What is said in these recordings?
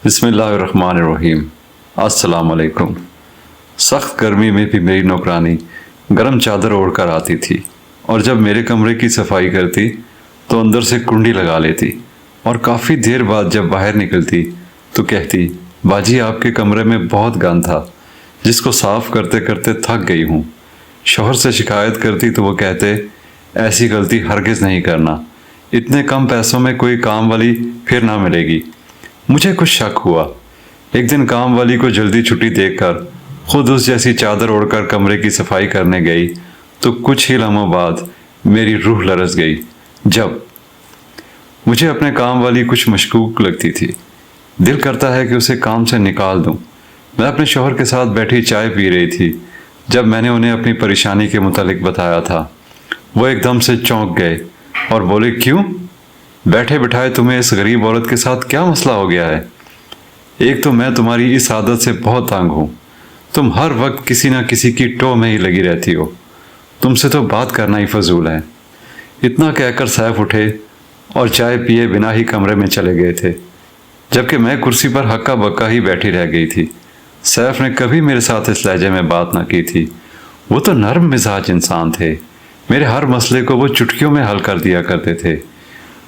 بسم اللہ الرحمن الرحیم۔ السلام علیکم۔ سخت گرمی میں بھی میری نوکرانی گرم چادر اوڑھ کر آتی تھی، اور جب میرے کمرے کی صفائی کرتی تو اندر سے کنڈی لگا لیتی، اور کافی دیر بعد جب باہر نکلتی تو کہتی، باجی آپ کے کمرے میں بہت گند تھا جس کو صاف کرتے کرتے تھک گئی ہوں۔ شوہر سے شکایت کرتی تو وہ کہتے، ایسی غلطی ہرگز نہیں کرنا، اتنے کم پیسوں میں کوئی کام والی پھر نہ ملے گی۔ مجھے کچھ شک ہوا۔ ایک دن کام والی کو جلدی چھٹی دیکھ کر خود اس جیسی چادر اوڑھ کر کمرے کی صفائی کرنے گئی تو کچھ ہی لمحوں بعد میری روح لرز گئی جب مجھے اپنے کام والی کچھ مشکوک لگتی تھی۔ دل کرتا ہے کہ اسے کام سے نکال دوں۔ میں اپنے شوہر کے ساتھ بیٹھی چائے پی رہی تھی جب میں نے انہیں اپنی پریشانی کے متعلق بتایا تھا۔ وہ ایک دم سے چونک گئے اور بولے، کیوں؟ بیٹھے بٹھائے تمہیں اس غریب عورت کے ساتھ کیا مسئلہ ہو گیا ہے؟ ایک تو میں تمہاری اس عادت سے بہت تنگ ہوں، تم ہر وقت کسی نہ کسی کی ٹو میں ہی لگی رہتی ہو، تم سے تو بات کرنا ہی فضول ہے۔ اتنا کہہ کر سیف اٹھے اور چائے پیے بنا ہی کمرے میں چلے گئے تھے، جبکہ میں کرسی پر ہکا بکا ہی بیٹھی رہ گئی تھی۔ سیف نے کبھی میرے ساتھ اس لہجے میں بات نہ کی تھی۔ وہ تو نرم مزاج انسان تھے، میرے ہر مسئلے کو وہ چٹکیوں میں حل کر دیا کرتے تھے۔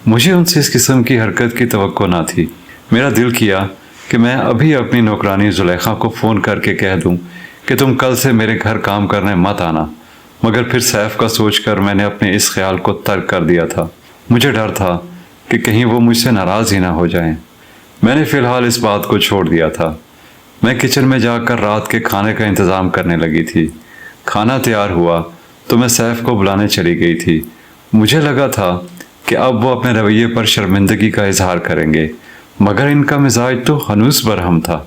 مجھے ان سے اس قسم کی حرکت کی توقع نہ تھی۔ میرا دل کیا کہ میں ابھی اپنی نوکرانی زلیخا کو فون کر کے کہہ دوں کہ تم کل سے میرے گھر کام کرنے مت آنا، مگر پھر سیف کا سوچ کر میں نے اپنے اس خیال کو ترک کر دیا تھا۔ مجھے ڈر تھا کہ کہیں وہ مجھ سے ناراض ہی نہ ہو جائیں۔ میں نے فی الحال اس بات کو چھوڑ دیا تھا۔ میں کچن میں جا کر رات کے کھانے کا انتظام کرنے لگی تھی۔ کھانا تیار ہوا تو میں سیف کو بلانے چلی گئی تھی۔ مجھے لگا تھا کہ اب وہ اپنے رویے پر شرمندگی کا اظہار کریں گے، مگر ان کا مزاج تو ہنوز برہم تھا۔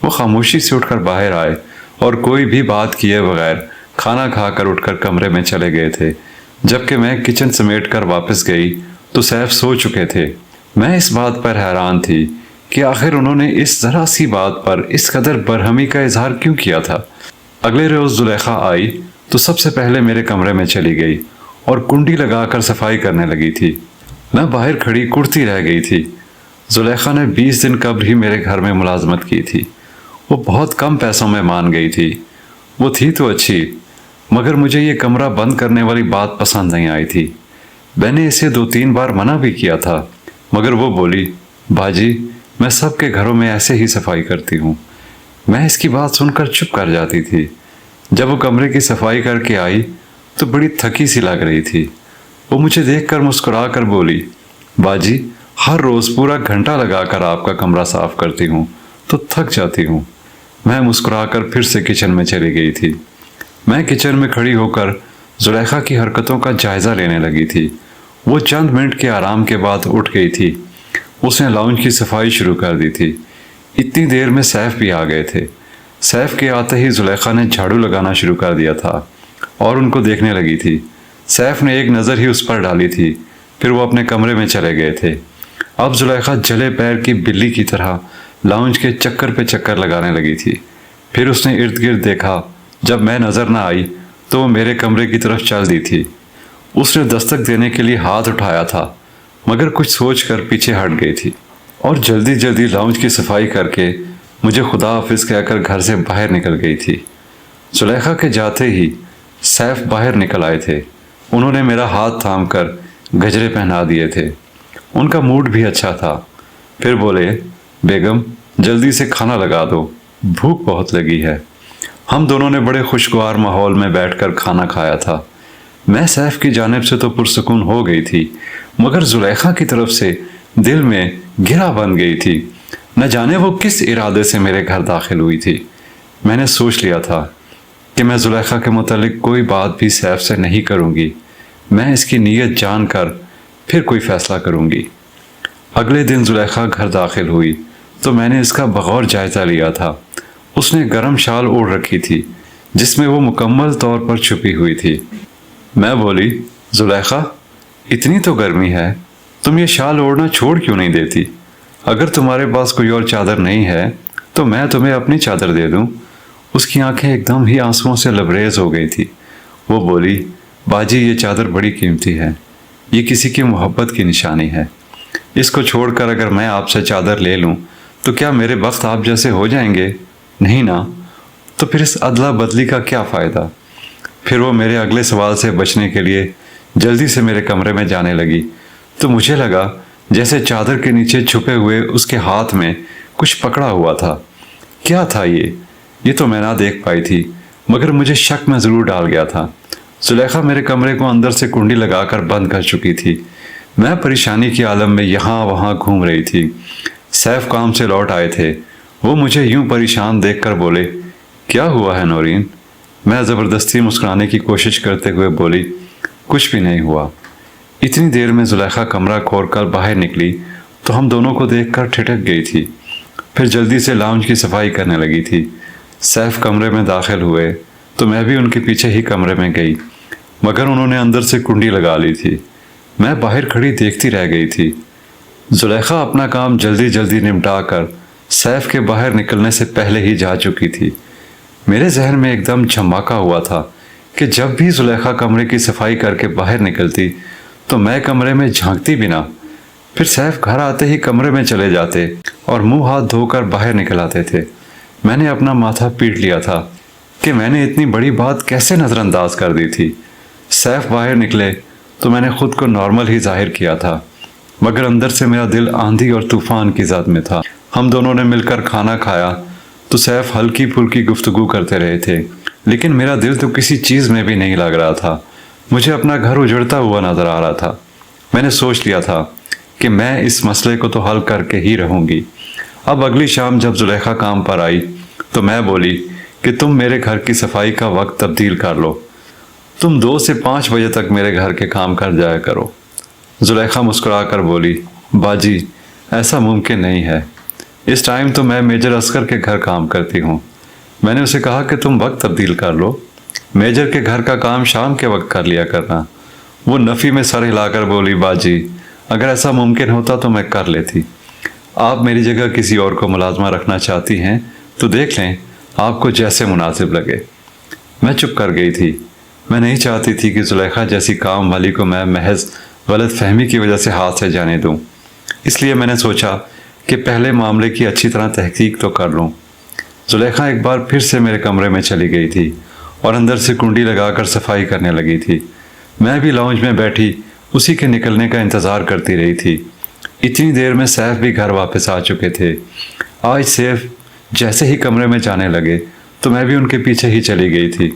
وہ خاموشی سے اٹھ کر باہر آئے اور کوئی بھی بات کیے بغیر کھانا کھا کر اٹھ کر کمرے میں چلے گئے تھے۔ جبکہ میں کچن سمیٹ کر واپس گئی تو سیف سو چکے تھے۔ میں اس بات پر حیران تھی کہ آخر انہوں نے اس ذرا سی بات پر اس قدر برہمی کا اظہار کیوں کیا تھا۔ اگلے روز زلیخا آئی تو سب سے پہلے میرے کمرے میں چلی گئی اور کنڈی لگا کر صفائی کرنے لگی تھی۔ میں باہر کھڑی کڑتی رہ گئی تھی۔ زلیخا نے 20 دن قبل ہی میرے گھر میں ملازمت کی تھی۔ وہ بہت کم پیسوں میں مان گئی تھی۔ وہ تھی تو اچھی، مگر مجھے یہ کمرہ بند کرنے والی بات پسند نہیں آئی تھی۔ میں نے اسے 2-3 بار منع بھی کیا تھا، مگر وہ بولی، باجی میں سب کے گھروں میں ایسے ہی صفائی کرتی ہوں۔ میں اس کی بات سن کر چپ کر جاتی تھی۔ جب وہ کمرے کی صفائی کر کے آئی تو بڑی تھکی سی لگ رہی تھی۔ وہ مجھے دیکھ کر مسکرا کر بولی، باجی ہر روز پورا گھنٹہ لگا کر آپ کا کمرہ صاف کرتی ہوں تو تھک جاتی ہوں۔ میں مسکرا کر پھر سے کچن میں چلی گئی تھی۔ میں کچن میں کھڑی ہو کر زلیخا کی حرکتوں کا جائزہ لینے لگی تھی۔ وہ چند منٹ کے آرام کے بعد اٹھ گئی تھی۔ اس نے لاؤنج کی صفائی شروع کر دی تھی۔ اتنی دیر میں سیف بھی آ گئے تھے۔ سیف کے آتے ہی زلیخا نے جھاڑو لگانا شروع کر دیا تھا اور ان کو دیکھنے لگی تھی۔ سیف نے ایک نظر ہی اس پر ڈالی تھی، پھر وہ اپنے کمرے میں چلے گئے تھے۔ اب زلیخا جلے پیر کی بلی کی طرح لاؤنج کے چکر پہ چکر لگانے لگی تھی۔ پھر اس نے ارد گرد دیکھا۔ جب میں نظر نہ آئی تو وہ میرے کمرے کی طرف چل دی تھی۔ اس نے دستک دینے کے لیے ہاتھ اٹھایا تھا، مگر کچھ سوچ کر پیچھے ہٹ گئی تھی اور جلدی جلدی لاؤنج کی صفائی کر کے مجھے خدا حافظ کہہ کر گھر سے باہر نکل گئی تھی۔ زلیخا کے جاتے ہی سیف باہر نکل آئے تھے۔ انہوں نے میرا ہاتھ تھام کر گجرے پہنا دیے تھے۔ ان کا موڈ بھی اچھا تھا۔ پھر بولے، بیگم جلدی سے کھانا لگا دو، بھوک بہت لگی ہے۔ ہم دونوں نے بڑے خوشگوار ماحول میں بیٹھ کر کھانا کھایا تھا۔ میں سیف کی جانب سے تو پرسکون ہو گئی تھی، مگر زلیخا کی طرف سے دل میں گرہ بن گئی تھی۔ نہ جانے وہ کس ارادے سے میرے گھر داخل ہوئی تھی۔ میں نے سوچ لیا تھا کہ میں زلیخا کے متعلق کوئی بات بھی سیف سے نہیں کروں گی۔ میں اس کی نیت جان کر پھر کوئی فیصلہ کروں گی۔ اگلے دن زلیخا گھر داخل ہوئی تو میں نے اس کا بغور جائزہ لیا تھا۔ اس نے گرم شال اوڑھ رکھی تھی جس میں وہ مکمل طور پر چھپی ہوئی تھی۔ میں بولی، زلیخا اتنی تو گرمی ہے، تم یہ شال اوڑھنا چھوڑ کیوں نہیں دیتی؟ اگر تمہارے پاس کوئی اور چادر نہیں ہے تو میں تمہیں اپنی چادر دے دوں۔ اس کی آنکھیں ایک دم ہی آنسوؤں سے لبریز ہو گئی تھی۔ وہ بولی، باجی یہ چادر بڑی قیمتی ہے، یہ کسی کی محبت کی نشانی ہے۔ اس کو چھوڑ کر اگر میں آپ سے چادر لے لوں تو کیا میرے وقت آپ جیسے ہو جائیں گے؟ نہیں نا، تو پھر اس ادلا بدلی کا کیا فائدہ؟ پھر وہ میرے اگلے سوال سے بچنے کے لیے جلدی سے میرے کمرے میں جانے لگی، تو مجھے لگا جیسے چادر کے نیچے چھپے ہوئے اس کے ہاتھ میں کچھ پکڑا ہوا تھا۔ کیا تھا یہ تو میں نہ دیکھ پائی تھی، مگر مجھے شک میں ضرور ڈال گیا تھا۔ زلیخا میرے کمرے کو اندر سے کنڈی لگا کر بند کر چکی تھی۔ میں پریشانی کی عالم میں یہاں وہاں گھوم رہی تھی۔ سیف کام سے لوٹ آئے تھے۔ وہ مجھے یوں پریشان دیکھ کر بولے، کیا ہوا ہے نورین؟ میں زبردستی مسکرانے کی کوشش کرتے ہوئے بولی، کچھ بھی نہیں ہوا۔ اتنی دیر میں زلیخا کمرہ کھول کر باہر نکلی تو ہم دونوں کو دیکھ کر ٹھٹک گئی تھی، پھر جلدی سے لاؤنج کی صفائی کرنے لگی تھی۔ سیف کمرے میں داخل ہوئے تو میں بھی ان کے پیچھے ہی کمرے میں گئی، مگر انہوں نے اندر سے کنڈی لگا لی تھی۔ میں باہر کھڑی دیکھتی رہ گئی تھی۔ زلیخا اپنا کام جلدی جلدی نمٹا کر سیف کے باہر نکلنے سے پہلے ہی جا چکی تھی۔ میرے ذہن میں ایک دم جھماکا ہوا تھا کہ جب بھی زلیخا کمرے کی صفائی کر کے باہر نکلتی تو میں کمرے میں جھانکتی بھی نہ۔ پھر سیف گھر آتے ہی کمرے میں چلے جاتے اور منہ ہاتھ دھو کر باہر نکل آتے تھے۔ میں نے اپنا ماتھا پیٹ لیا تھا کہ میں نے اتنی بڑی بات کیسے نظر انداز کر دی تھی۔ سیف باہر نکلے تو میں نے خود کو نارمل ہی ظاہر کیا تھا، مگر اندر سے میرا دل آندھی اور طوفان کی ذات میں تھا۔ ہم دونوں نے مل کر کھانا کھایا تو سیف ہلکی پھلکی گفتگو کرتے رہے تھے، لیکن میرا دل تو کسی چیز میں بھی نہیں لگ رہا تھا۔ مجھے اپنا گھر اجڑتا ہوا نظر آ رہا تھا۔ میں نے سوچ لیا تھا کہ میں اس مسئلے کو تو حل کر کے ہی رہوں گی۔ اب اگلی شام جب زلیخا کام پر آئی تو میں بولی کہ تم میرے گھر کی صفائی کا وقت تبدیل کر لو، تم 2 سے 5 بجے تک میرے گھر کے کام کر جایا کرو۔ زلیخا مسکرا کر بولی، باجی ایسا ممکن نہیں ہے، اس ٹائم تو میں میجر اصغر کے گھر کام کرتی ہوں۔ میں نے اسے کہا کہ تم وقت تبدیل کر لو، میجر کے گھر کا کام شام کے وقت کر لیا کرنا۔ وہ نفی میں سر ہلا کر بولی، باجی اگر ایسا ممکن ہوتا تو میں کر لیتی۔ آپ میری جگہ کسی اور کو ملازمہ رکھنا چاہتی ہیں تو دیکھ لیں، آپ کو جیسے مناسب لگے۔ میں چپ کر گئی تھی۔ میں نہیں چاہتی تھی کہ زلیخا جیسی کام والی کو میں محض غلط فہمی کی وجہ سے ہاتھ سے جانے دوں، اس لیے میں نے سوچا کہ پہلے معاملے کی اچھی طرح تحقیق تو کر لوں۔ زلیخا ایک بار پھر سے میرے کمرے میں چلی گئی تھی اور اندر سے کنڈی لگا کر صفائی کرنے لگی تھی۔ میں بھی لاؤنج میں بیٹھی اسی کے نکلنے کا انتظار کرتی رہی تھی۔ اتنی دیر میں سیف بھی گھر واپس آ چکے تھے۔ آج سیف جیسے ہی کمرے میں جانے لگے تو میں بھی ان کے پیچھے ہی چلی گئی تھی۔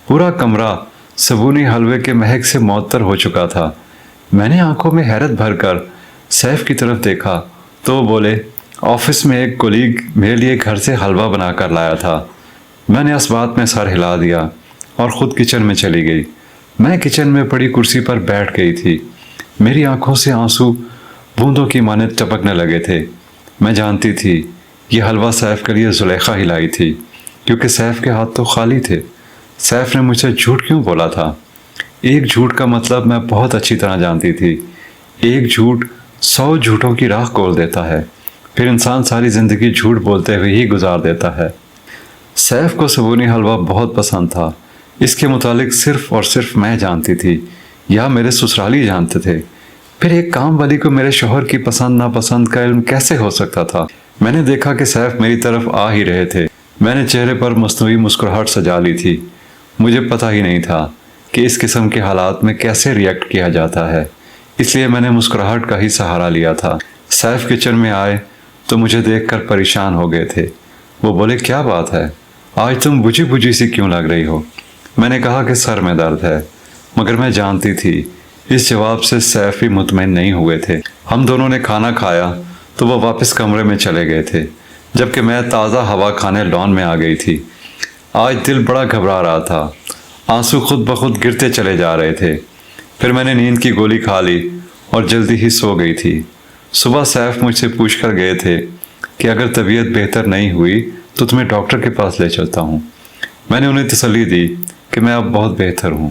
پورا کمرہ صبونی حلوے کے مہک سے معطر ہو چکا تھا۔ میں نے آنکھوں میں حیرت بھر کر سیف کی طرف دیکھا تو وہ بولے، آفس میں ایک کولیگ میرے لیے گھر سے حلوہ بنا کر لایا تھا۔ میں نے اس بات میں سر ہلا دیا اور خود کچن میں چلی گئی۔ میں کچن میں پڑی کرسی پر بیٹھ گئی تھی۔ میری آنکھوں سے آنسو بوندوں کی مانند ٹپکنے لگے تھے۔ میں جانتی تھی یہ حلوہ سیف کے لیے زلیخا ہی لائی تھی، کیونکہ سیف کے ہاتھ تو خالی تھے۔ سیف نے مجھ سے جھوٹ کیوں بولا تھا؟ ایک جھوٹ کا مطلب میں بہت اچھی طرح جانتی تھی۔ ایک جھوٹ 100 جھوٹوں کی راہ کھول دیتا ہے، پھر انسان ساری زندگی جھوٹ بولتے ہوئے ہی گزار دیتا ہے۔ سیف کو صبونی حلوہ بہت پسند تھا۔ اس کے متعلق صرف اور صرف میں جانتی تھی، یا میرے سسرالی جانتے تھے۔ پھر ایک کام والی کو میرے شوہر کی پسند ناپسند کا علم کیسے ہو سکتا تھا؟ میں نے دیکھا کہ سیف میری طرف آ ہی رہے تھے۔ میں نے چہرے پر مصنوعی مسکراہٹ سجا لی تھی۔ مجھے پتہ ہی نہیں تھا کہ اس قسم کے حالات میں کیسے ریئیکٹ کیا جاتا ہے، اس لیے میں نے مسکراہٹ کا ہی سہارا لیا تھا۔ سیف کچن میں آئے تو مجھے دیکھ کر پریشان ہو گئے تھے۔ وہ بولے، کیا بات ہے، آج تم بجھی بجھی سی کیوں لگ رہی ہو؟ میں نے کہا کہ سر میں درد ہے، مگر میں جانتی تھی اس جواب سے سیف بھی مطمئن نہیں ہوئے تھے۔ ہم دونوں نے کھانا کھایا تو وہ واپس کمرے میں چلے گئے تھے، جبکہ میں تازہ ہوا کھانے لان میں آ گئی تھی۔ آج دل بڑا گھبرا رہا تھا، آنسو خود بخود گرتے چلے جا رہے تھے۔ پھر میں نے نیند کی گولی کھا لی اور جلدی ہی سو گئی تھی۔ صبح سیف مجھ سے پوچھ کر گئے تھے کہ اگر طبیعت بہتر نہیں ہوئی تو تمہیں ڈاکٹر کے پاس لے چلتا ہوں۔ میں نے انہیں تسلی دی کہ میں اب بہت بہتر ہوں۔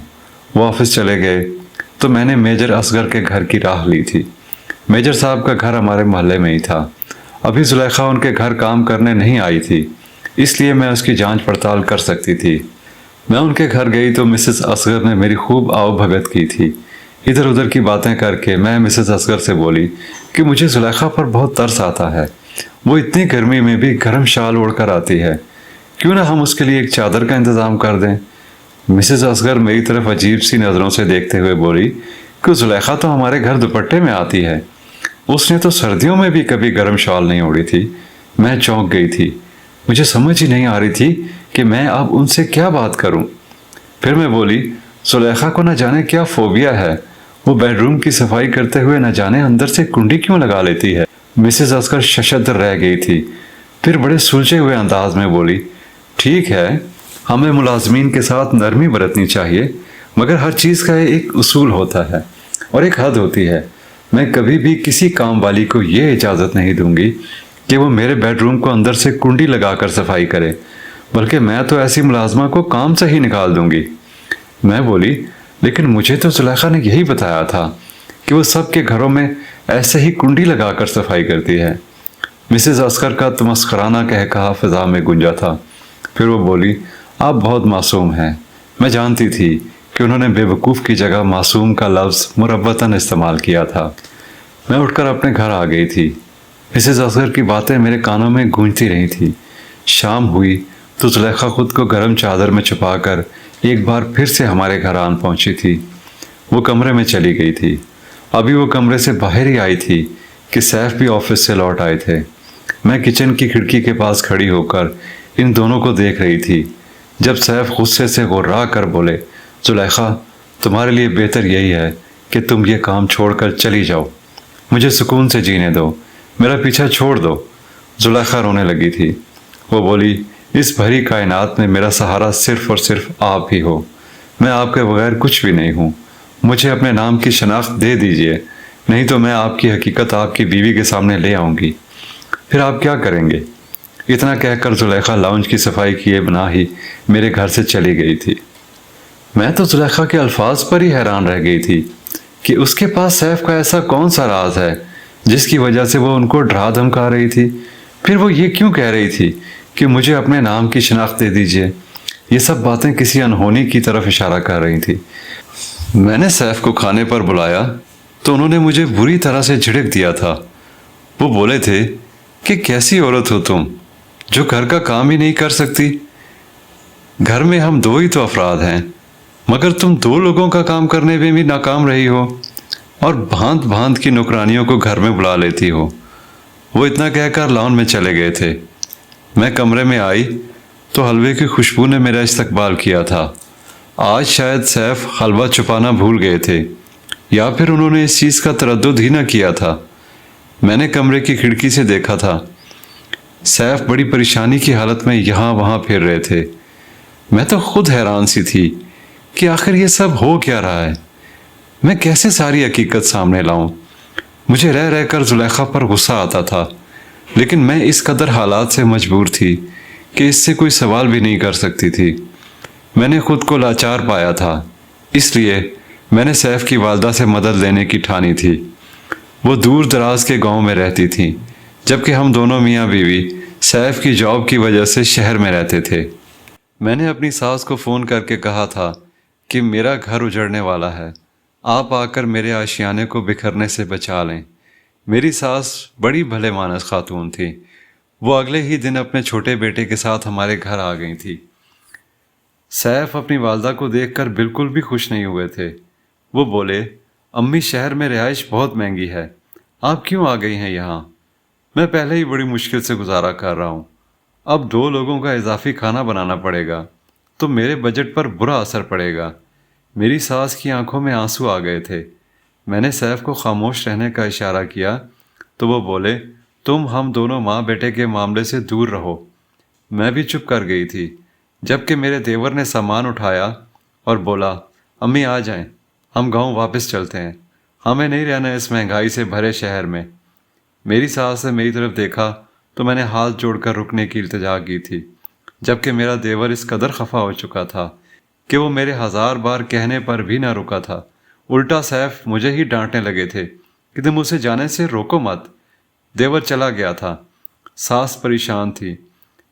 وہ آفس چلے گئے تو میں نے میجر اصغر کے گھر کی راہ لی تھی۔ میجر صاحب کا گھر ہمارے محلے میں ہی تھا۔ ابھی زلیخا ان کے گھر کام کرنے نہیں آئی تھی، اس لیے میں اس کی جانچ پڑتال کر سکتی تھی۔ میں ان کے گھر گئی تو مسز اصغر نے میری خوب آؤ بھگت کی تھی۔ ادھر ادھر کی باتیں کر کے میں مسز اصغر سے بولی کہ مجھے زلیخا پر بہت ترس آتا ہے۔ وہ اتنی گرمی میں بھی گرم شال اوڑھ کر آتی ہے، کیوں نہ ہم اس کے لیے ایک چادر کا انتظام کر دیں؟ مسز اصغر میری طرف عجیب سی نظروں سے دیکھتے ہوئے بولی کہ زلیخا تو ہمارے گھر دوپٹے میں آتی ہے، اس نے تو سردیوں میں بھی کبھی گرم شال نہیں اوڑھی تھی۔ میں چونک گئی تھی، مجھے سمجھ ہی نہیں آ رہی تھی کہ میں اب ان سے کیا بات کروں۔ پھر میں بولی، زلیخا کو نہ جانے کیا فوبیا ہے، وہ بیڈ روم کی صفائی کرتے ہوئے نہ جانے اندر سے کنڈی کیوں لگا لیتی ہے۔ مسز اصغر ششدر رہ گئی تھی، پھر بڑے سلجھے ہوئے انداز میں بولی، ٹھیک ہے، ہمیں ملازمین کے ساتھ نرمی برتنی چاہیے، مگر ہر چیز کا ایک اصول ہوتا ہے اور ایک حد ہوتی ہے۔ میں کبھی بھی کسی کام والی کو یہ اجازت نہیں دوں گی کہ وہ میرے بیڈ روم کو اندر سے کنڈی لگا کر صفائی کرے، بلکہ میں تو ایسی ملازمہ کو کام سے ہی نکال دوں گی۔ میں بولی، لیکن مجھے تو زلیخا نے یہی بتایا تھا کہ وہ سب کے گھروں میں ایسے ہی کنڈی لگا کر صفائی کرتی ہے۔ مسز اصغر کا تمسخرانہ کہا فضا میں گونجا تھا۔ پھر وہ بولی، آپ بہت معصوم ہیں۔ میں جانتی تھی کہ انہوں نے بے وقوف کی جگہ معصوم کا لفظ مربتاً استعمال کیا تھا۔ میں اٹھ کر اپنے گھر آ گئی تھی۔ مسز اصغر کی باتیں میرے کانوں میں گونجتی رہی تھی۔ شام ہوئی تو زلیخا خود کو گرم چادر میں چھپا کر ایک بار پھر سے ہمارے گھر آن پہنچی تھی۔ وہ کمرے میں چلی گئی تھی۔ ابھی وہ کمرے سے باہر ہی آئی تھی کہ سیف بھی آفس سے لوٹ آئے تھے۔ میں کچن کی کھڑکی کے پاس کھڑی ہو کر ان دونوں کو دیکھ رہی تھی جب سیف غصے سے غرا کر بولے، زلیخا، تمہارے لیے بہتر یہی ہے کہ تم یہ کام چھوڑ کر چلی جاؤ، مجھے سکون سے جینے دو، میرا پیچھا چھوڑ دو۔ زلیخا رونے لگی تھی۔ وہ بولی، اس بھری کائنات میں میرا سہارا صرف اور صرف آپ ہی ہو، میں آپ کے بغیر کچھ بھی نہیں ہوں، مجھے اپنے نام کی شناخت دے دیجئے، نہیں تو میں آپ کی حقیقت آپ کی بیوی کے سامنے لے آؤں گی، پھر آپ کیا کریں گے؟ اتنا کہہ کر زلیخا لاؤنج کی صفائی کیے بنا ہی میرے گھر سے چلی گئی تھی۔ میں تو زلیخا کے الفاظ پر ہی حیران رہ گئی تھی کہ اس کے پاس سیف کا ایسا کون سا راز ہے جس کی وجہ سے وہ ان کو ڈرا دھمکا رہی تھی۔ پھر وہ یہ کیوں کہہ رہی تھی کہ مجھے اپنے نام کی شناخت دے دیجئے؟ یہ سب باتیں کسی انہونی کی طرف اشارہ کر رہی تھی۔ میں نے سیف کو کھانے پر بلایا تو انہوں نے مجھے بری طرح سے جھڑک دیا تھا۔ وہ بولے تھے کہ کیسی عورت ہو تم جو گھر کا کام ہی نہیں کر سکتی؟ گھر میں ہم دو ہی تو افراد ہیں، مگر تم دو لوگوں کا کام کرنے میں بھی ناکام رہی ہو اور بھانت بھانت کی نوکرانیوں کو گھر میں بلا لیتی ہو۔ وہ اتنا کہہ کر لان میں چلے گئے تھے۔ میں کمرے میں آئی تو حلوے کی خوشبو نے میرا استقبال کیا تھا۔ آج شاید سیف حلوہ چھپانا بھول گئے تھے یا پھر انہوں نے اس چیز کا تردد ہی نہ کیا تھا۔ میں نے کمرے کی کھڑکی سے دیکھا تھا، سیف بڑی پریشانی کی حالت میں یہاں وہاں پھر رہے تھے۔ میں تو خود حیران سی تھی کہ آخر یہ سب ہو کیا رہا ہے، میں کیسے ساری حقیقت سامنے لاؤں؟ مجھے رہ رہ کر زلیخا پر غصہ آتا تھا، لیکن میں اس قدر حالات سے مجبور تھی کہ اس سے کوئی سوال بھی نہیں کر سکتی تھی۔ میں نے خود کو لاچار پایا تھا، اس لیے میں نے سیف کی والدہ سے مدد لینے کی ٹھانی تھی۔ وہ دور دراز کے گاؤں میں رہتی تھیں، جبکہ ہم دونوں میاں بیوی سیف کی جاب کی وجہ سے شہر میں رہتے تھے۔ میں نے اپنی ساس کو فون کر کے کہا تھا کہ میرا گھر اجڑنے والا ہے، آپ آ کر میرے آشیانے کو بکھرنے سے بچا لیں۔ میری ساس بڑی بھلے مانس خاتون تھی۔ وہ اگلے ہی دن اپنے چھوٹے بیٹے کے ساتھ ہمارے گھر آ گئی تھی۔ سیف اپنی والدہ کو دیکھ کر بالکل بھی خوش نہیں ہوئے تھے۔ وہ بولے، امی، شہر میں رہائش بہت مہنگی ہے، آپ کیوں آ گئی ہیں یہاں؟ میں پہلے ہی بڑی مشکل سے گزارا کر رہا ہوں، اب 2 لوگوں کا اضافی کھانا بنانا پڑے گا تو میرے بجٹ پر برا اثر پڑے گا۔ میری ساس کی آنکھوں میں آنسو آ گئے تھے۔ میں نے سیف کو خاموش رہنے کا اشارہ کیا تو وہ بولے، تم ہم دونوں ماں بیٹے کے معاملے سے دور رہو۔ میں بھی چپ کر گئی تھی، جبکہ میرے دیور نے سامان اٹھایا اور بولا، امی آ جائیں، ہم گاؤں واپس چلتے ہیں، ہمیں نہیں رہنا اس مہنگائی سے بھرے شہر میں۔ میری ساس نے میری طرف دیکھا تو میں نے ہاتھ جوڑ کر رکنے کی التجا کی تھی، جبکہ میرا دیور اس قدر خفا ہو چکا تھا کہ وہ میرے 1000 بار کہنے پر بھی نہ رکا تھا۔ الٹا سیف مجھے ہی ڈانٹنے لگے تھے کہ تم اسے جانے سے روکو مت۔ دیور چلا گیا تھا۔ ساس پریشان تھی،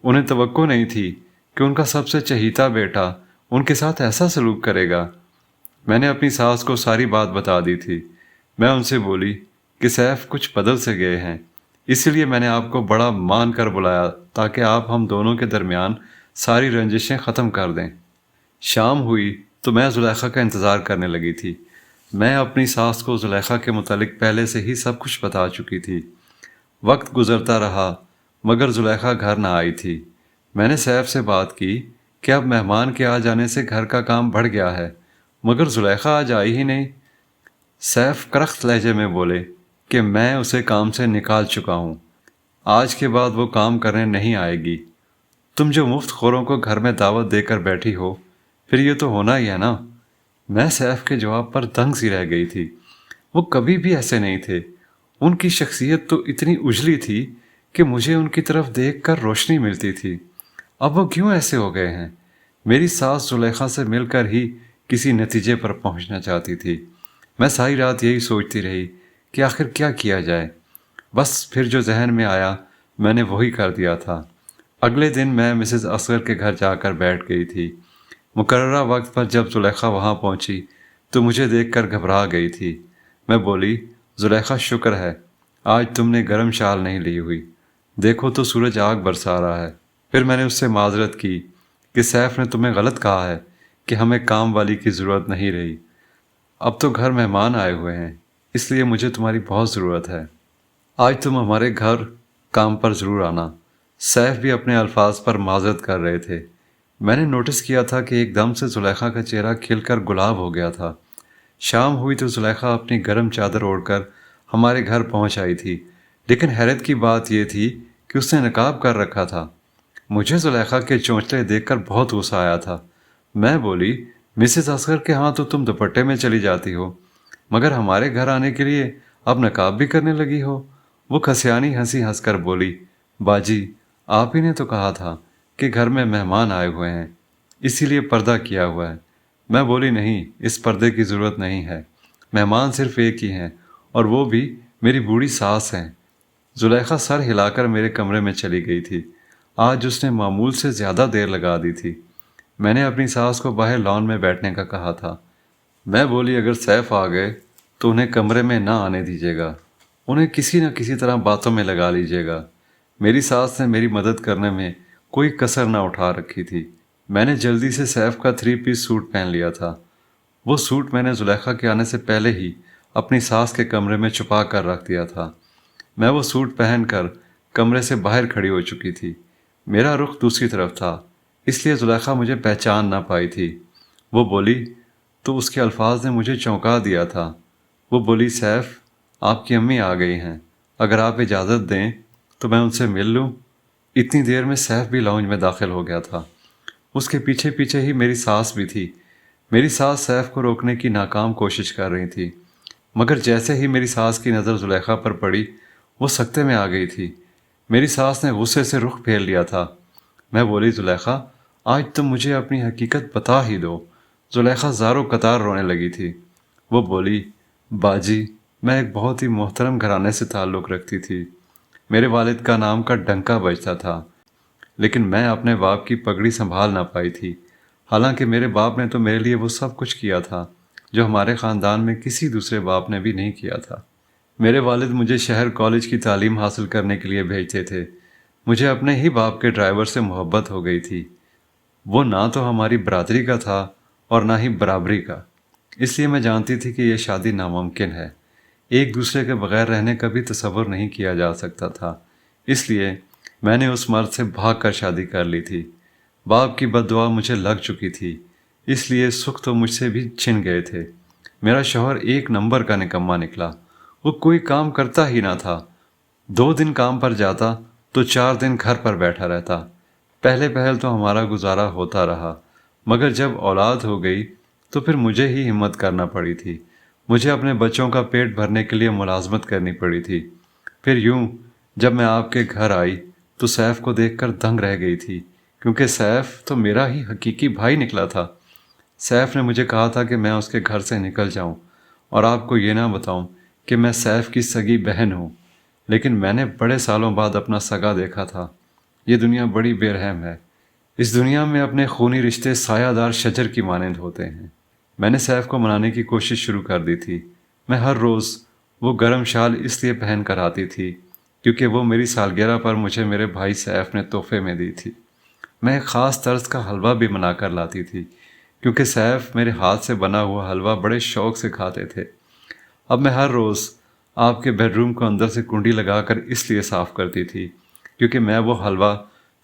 انہیں توقع نہیں تھی کہ ان کا سب سے چہیتا بیٹا ان کے ساتھ ایسا سلوک کرے گا۔ میں نے اپنی ساس کو ساری بات بتا دی تھی۔ میں ان سے بولی کہ سیف کچھ بدل سے گئے ہیں، اسی لیے میں نے آپ کو بڑا مان کر بلایا تاکہ آپ ہم دونوں کے درمیان ساری رنجشیں ختم کر دیں۔ شام ہوئی تو میں زلیخا کا انتظار کرنے لگی تھی۔ میں اپنی ساس کو زلیخا کے متعلق پہلے سے ہی سب کچھ بتا چکی تھی۔ وقت گزرتا رہا مگر زلیخا گھر نہ آئی تھی۔ میں نے سیف سے بات کی کہ اب مہمان کے آ جانے سے گھر کا کام بڑھ گیا ہے، مگر زلیخا آج آئی ہی نہیں۔ سیف کرخت لہجے میں بولے کہ میں اسے کام سے نکال چکا ہوں، آج کے بعد وہ کام کرنے نہیں آئے گی۔ تم جو مفت خوروں کو گھر میں دعوت دے کر بیٹھی ہو، پھر یہ تو ہونا ہی ہے نا۔ میں سیف کے جواب پر دنگ سی رہ گئی تھی۔ وہ کبھی بھی ایسے نہیں تھے۔ ان کی شخصیت تو اتنی اجلی تھی کہ مجھے ان کی طرف دیکھ کر روشنی ملتی تھی۔ اب وہ کیوں ایسے ہو گئے ہیں؟ میری ساس زلیخا سے مل کر ہی کسی نتیجے پر پہنچنا چاہتی تھی۔ میں ساری رات یہی سوچتی رہی کہ آخر کیا کیا جائے۔ بس پھر جو ذہن میں آیا میں نے وہی کر دیا تھا۔ اگلے دن میں مسز اصغر کے گھر جا کر بیٹھ گئی تھی۔ مقررہ وقت پر جب زلیخا وہاں پہنچی تو مجھے دیکھ کر گھبرا گئی تھی۔ میں بولی، زلیخا شکر ہے آج تم نے گرم شال نہیں لی ہوئی، دیکھو تو سورج آگ برسا رہا ہے۔ پھر میں نے اس سے معذرت کی کہ سیف نے تمہیں غلط کہا ہے کہ ہمیں کام والی کی ضرورت نہیں رہی۔ اب تو گھر مہمان آئے ہوئے ہیں، اس لیے مجھے تمہاری بہت ضرورت ہے۔ آج تم ہمارے گھر کام پر ضرور آنا۔ سیف بھی اپنے الفاظ پر معذرت کر رہے تھے۔ میں نے نوٹس کیا تھا کہ ایک دم سے زلیخا کا چہرہ کھل کر گلاب ہو گیا تھا۔ شام ہوئی تو زلیخا اپنی گرم چادر اوڑھ کر ہمارے گھر پہنچ آئی تھی، لیکن حیرت کی بات یہ تھی کہ اس نے نقاب کر رکھا تھا۔ مجھے زلیخا کے چونچلے دیکھ کر بہت غصہ آیا تھا۔ میں بولی، مسز اصغر کے ہاں تو تم دوپٹے میں چلی جاتی ہو، مگر ہمارے گھر آنے کے لیے اب نقاب بھی کرنے لگی ہو۔ وہ کھسیانی ہنسی ہنس کر بولی، باجی آپ ہی نے تو کہا تھا کہ گھر میں مہمان آئے ہوئے ہیں، اسی لیے پردہ کیا ہوا ہے۔ میں بولی، نہیں، اس پردے کی ضرورت نہیں ہے، مہمان صرف ایک ہی ہیں اور وہ بھی میری بوڑھی ساس ہیں۔ زلیخا سر ہلا کر میرے کمرے میں چلی گئی تھی۔ آج اس نے معمول سے زیادہ دیر لگا دی تھی۔ میں نے اپنی ساس کو باہر لان میں بیٹھنے کا کہا تھا۔ میں بولی، اگر سیف آ گئے تو انہیں کمرے میں نہ آنے دیجیے گا، انہیں کسی نہ کسی طرح باتوں میں لگا لیجیے گا۔ میری ساس نے میری مدد کرنے میں کوئی کسر نہ اٹھا رکھی تھی۔ میں نے جلدی سے سیف کا 3 پیس سوٹ پہن لیا تھا۔ وہ سوٹ میں نے زلیخا کے آنے سے پہلے ہی اپنی ساس کے کمرے میں چھپا کر رکھ دیا تھا۔ میں وہ سوٹ پہن کر کمرے سے باہر کھڑی ہو چکی تھی۔ میرا رخ دوسری طرف تھا، اس لیے زلیخا مجھے پہچان نہ پائی تھی۔ وہ بولی تو اس کے الفاظ نے مجھے چونکا دیا تھا۔ وہ بولی، سیف آپ کی امی آ گئی ہیں، اگر آپ اجازت دیں تو میں ان سے مل لوں۔ اتنی دیر میں سیف بھی لاؤنج میں داخل ہو گیا تھا۔ اس کے پیچھے پیچھے ہی میری ساس بھی تھی۔ میری ساس سیف کو روکنے کی ناکام کوشش کر رہی تھی، مگر جیسے ہی میری ساس کی نظر زلیخا پر پڑی وہ سکتے میں آ گئی تھی۔ میری ساس نے غصے سے رخ پھیر لیا تھا۔ میں بولی، زلیخا آج تم مجھے اپنی حقیقت بتا ہی دو۔ زلیخا زاروں قطار رونے لگی تھی۔ وہ بولی، باجی میں ایک بہت ہی محترم گھرانے سے تعلق رکھتی تھی، میرے والد کا نام کا ڈنکا بجتا تھا، لیکن میں اپنے باپ کی پگڑی سنبھال نہ پائی تھی، حالانکہ میرے باپ نے تو میرے لیے وہ سب کچھ کیا تھا جو ہمارے خاندان میں کسی دوسرے باپ نے بھی نہیں کیا تھا۔ میرے والد مجھے شہر کالج کی تعلیم حاصل کرنے کے لیے بھیجتے تھے۔ مجھے اپنے ہی باپ کے ڈرائیور سے محبت ہو گئی تھی۔ وہ نہ تو ہماری برادری کا تھا اور نہ ہی برابری کا، اس لیے میں جانتی تھی کہ یہ شادی ناممکن ہے، ایک دوسرے کے بغیر رہنے کا بھی تصور نہیں کیا جا سکتا تھا۔ اس لیے میں نے اس مرد سے بھاگ کر شادی کر لی تھی۔ باپ کی بد دعا مجھے لگ چکی تھی، اس لیے سکھ تو مجھ سے بھی چھن گئے تھے۔ میرا شوہر ایک نمبر کا نکما نکلا، وہ کوئی کام کرتا ہی نہ تھا۔ 2 دن کام پر جاتا تو 4 دن گھر پر بیٹھا رہتا۔ پہلے پہل تو ہمارا گزارا ہوتا رہا، مگر جب اولاد ہو گئی تو پھر مجھے ہی ہمت کرنا پڑی تھی۔ مجھے اپنے بچوں کا پیٹ بھرنے کے لیے ملازمت کرنی پڑی تھی۔ پھر یوں جب میں آپ کے گھر آئی تو سیف کو دیکھ کر دنگ رہ گئی تھی، کیونکہ سیف تو میرا ہی حقیقی بھائی نکلا تھا۔ سیف نے مجھے کہا تھا کہ میں اس کے گھر سے نکل جاؤں اور آپ کو یہ نہ بتاؤں کہ میں سیف کی سگی بہن ہوں، لیکن میں نے بڑے سالوں بعد اپنا سگا دیکھا تھا۔ یہ دنیا بڑی بے رحم ہے۔ اس دنیا میں اپنے خونی رشتے سایہ دار شجر کی مانند ہوتے ہیں۔ میں نے سیف کو منانے کی کوشش شروع کر دی تھی۔ میں ہر روز وہ گرم شال اس لیے پہن کر آتی تھی کیونکہ وہ میری سالگرہ پر مجھے میرے بھائی سیف نے تحفے میں دی تھی۔ میں ایک خاص طرز کا حلوہ بھی بنا کر لاتی تھی، کیونکہ سیف میرے ہاتھ سے بنا ہوا حلوہ بڑے شوق سے کھاتے تھے۔ اب میں ہر روز آپ کے بیڈ روم کو اندر سے کنڈی لگا کر اس لیے صاف کرتی تھی کیونکہ میں وہ حلوہ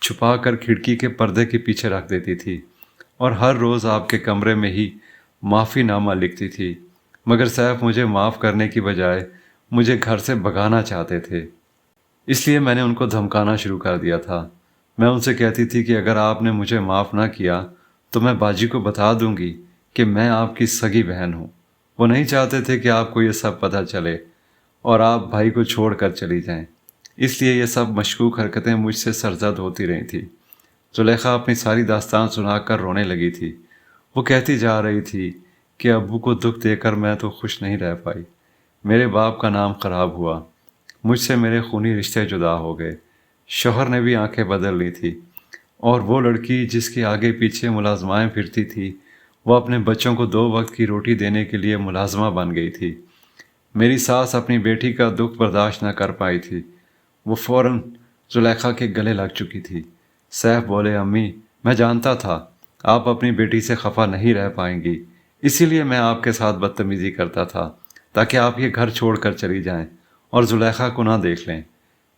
چھپا کر کھڑکی کے پردے کے پیچھے رکھ دیتی تھی اور ہر روز آپ کے کمرے میں ہی معافی نامہ لکھتی تھی، مگر سیف مجھے معاف کرنے کی بجائے مجھے گھر سے بھگانا چاہتے تھے۔ اس لیے میں نے ان کو دھمکانا شروع کر دیا تھا۔ میں ان سے کہتی تھی کہ اگر آپ نے مجھے معاف نہ کیا تو میں باجی کو بتا دوں گی کہ میں آپ کی سگی بہن ہوں۔ وہ نہیں چاہتے تھے کہ آپ کو یہ سب پتہ چلے اور آپ بھائی کو چھوڑ کر چلی جائیں، اس لیے یہ سب مشکوک حرکتیں مجھ سے سرزد ہوتی رہی تھیں۔ زلیخا اپنی ساری داستان سنا کر رونے لگی تھی۔ وہ کہتی جا رہی تھی کہ ابو کو دکھ دے کر میں تو خوش نہیں رہ پائی، میرے باپ کا نام خراب ہوا، مجھ سے میرے خونی رشتے جدا ہو گئے، شوہر نے بھی آنکھیں بدل لی تھی، اور وہ لڑکی جس کے آگے پیچھے ملازمائیں پھرتی تھی وہ اپنے بچوں کو 2 وقت کی روٹی دینے کے لیے ملازمہ بن گئی تھی۔ میری ساس اپنی بیٹی کا دکھ برداشت نہ کر پائی تھی، وہ فوراً زلیخا کے گلے لگ چکی تھی۔ سیف بولے، امی میں جانتا تھا آپ اپنی بیٹی سے خفا نہیں رہ پائیں گی، اسی لیے میں آپ کے ساتھ بدتمیزی کرتا تھا تاکہ آپ یہ گھر چھوڑ کر چلی جائیں اور زلیخا کو نہ دیکھ لیں۔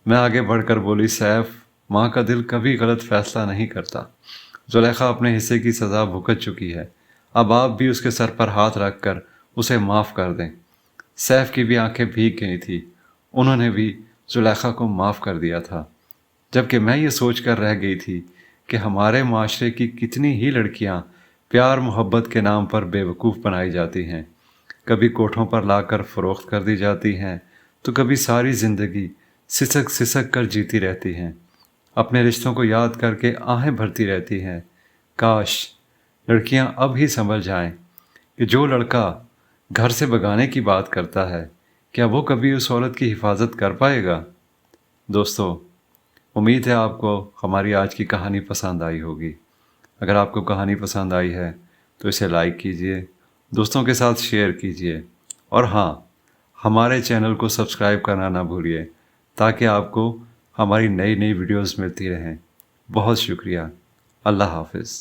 میں آگے بڑھ کر بولی، سیف ماں کا دل کبھی غلط فیصلہ نہیں کرتا، زلیخا اپنے حصے کی سزا بھگت چکی ہے، اب آپ بھی اس کے سر پر ہاتھ رکھ کر اسے معاف کر دیں۔ سیف کی بھی آنکھیں بھیگ گئی تھیں، انہوں نے بھی زلیخا کو معاف کر دیا تھا، جبکہ میں یہ سوچ کر رہ گئی تھی کہ ہمارے معاشرے کی کتنی ہی لڑکیاں پیار محبت کے نام پر بے وقوف بنائی جاتی ہیں، کبھی کوٹھوں پر لا کر فروخت کر دی جاتی ہیں تو کبھی ساری زندگی سسک سسک کر جیتی رہتی ہیں، اپنے رشتوں کو یاد کر کے آہیں بھرتی رہتی ہیں۔ کاش لڑکیاں اب ہی سمجھ جائیں کہ جو لڑکا گھر سے بھگانے کی بات کرتا ہے کیا وہ کبھی اس عورت کی حفاظت کر پائے گا؟ دوستو، امید ہے آپ کو ہماری آج کی کہانی پسند آئی ہوگی۔ اگر آپ کو کہانی پسند آئی ہے تو اسے لائک کیجئے، دوستوں کے ساتھ شیئر کیجئے، اور ہاں، ہمارے چینل کو سبسکرائب کرنا نہ بھولیے تاکہ آپ کو ہماری نئی ویڈیوز ملتی رہیں۔ بہت شکریہ۔ اللہ حافظ۔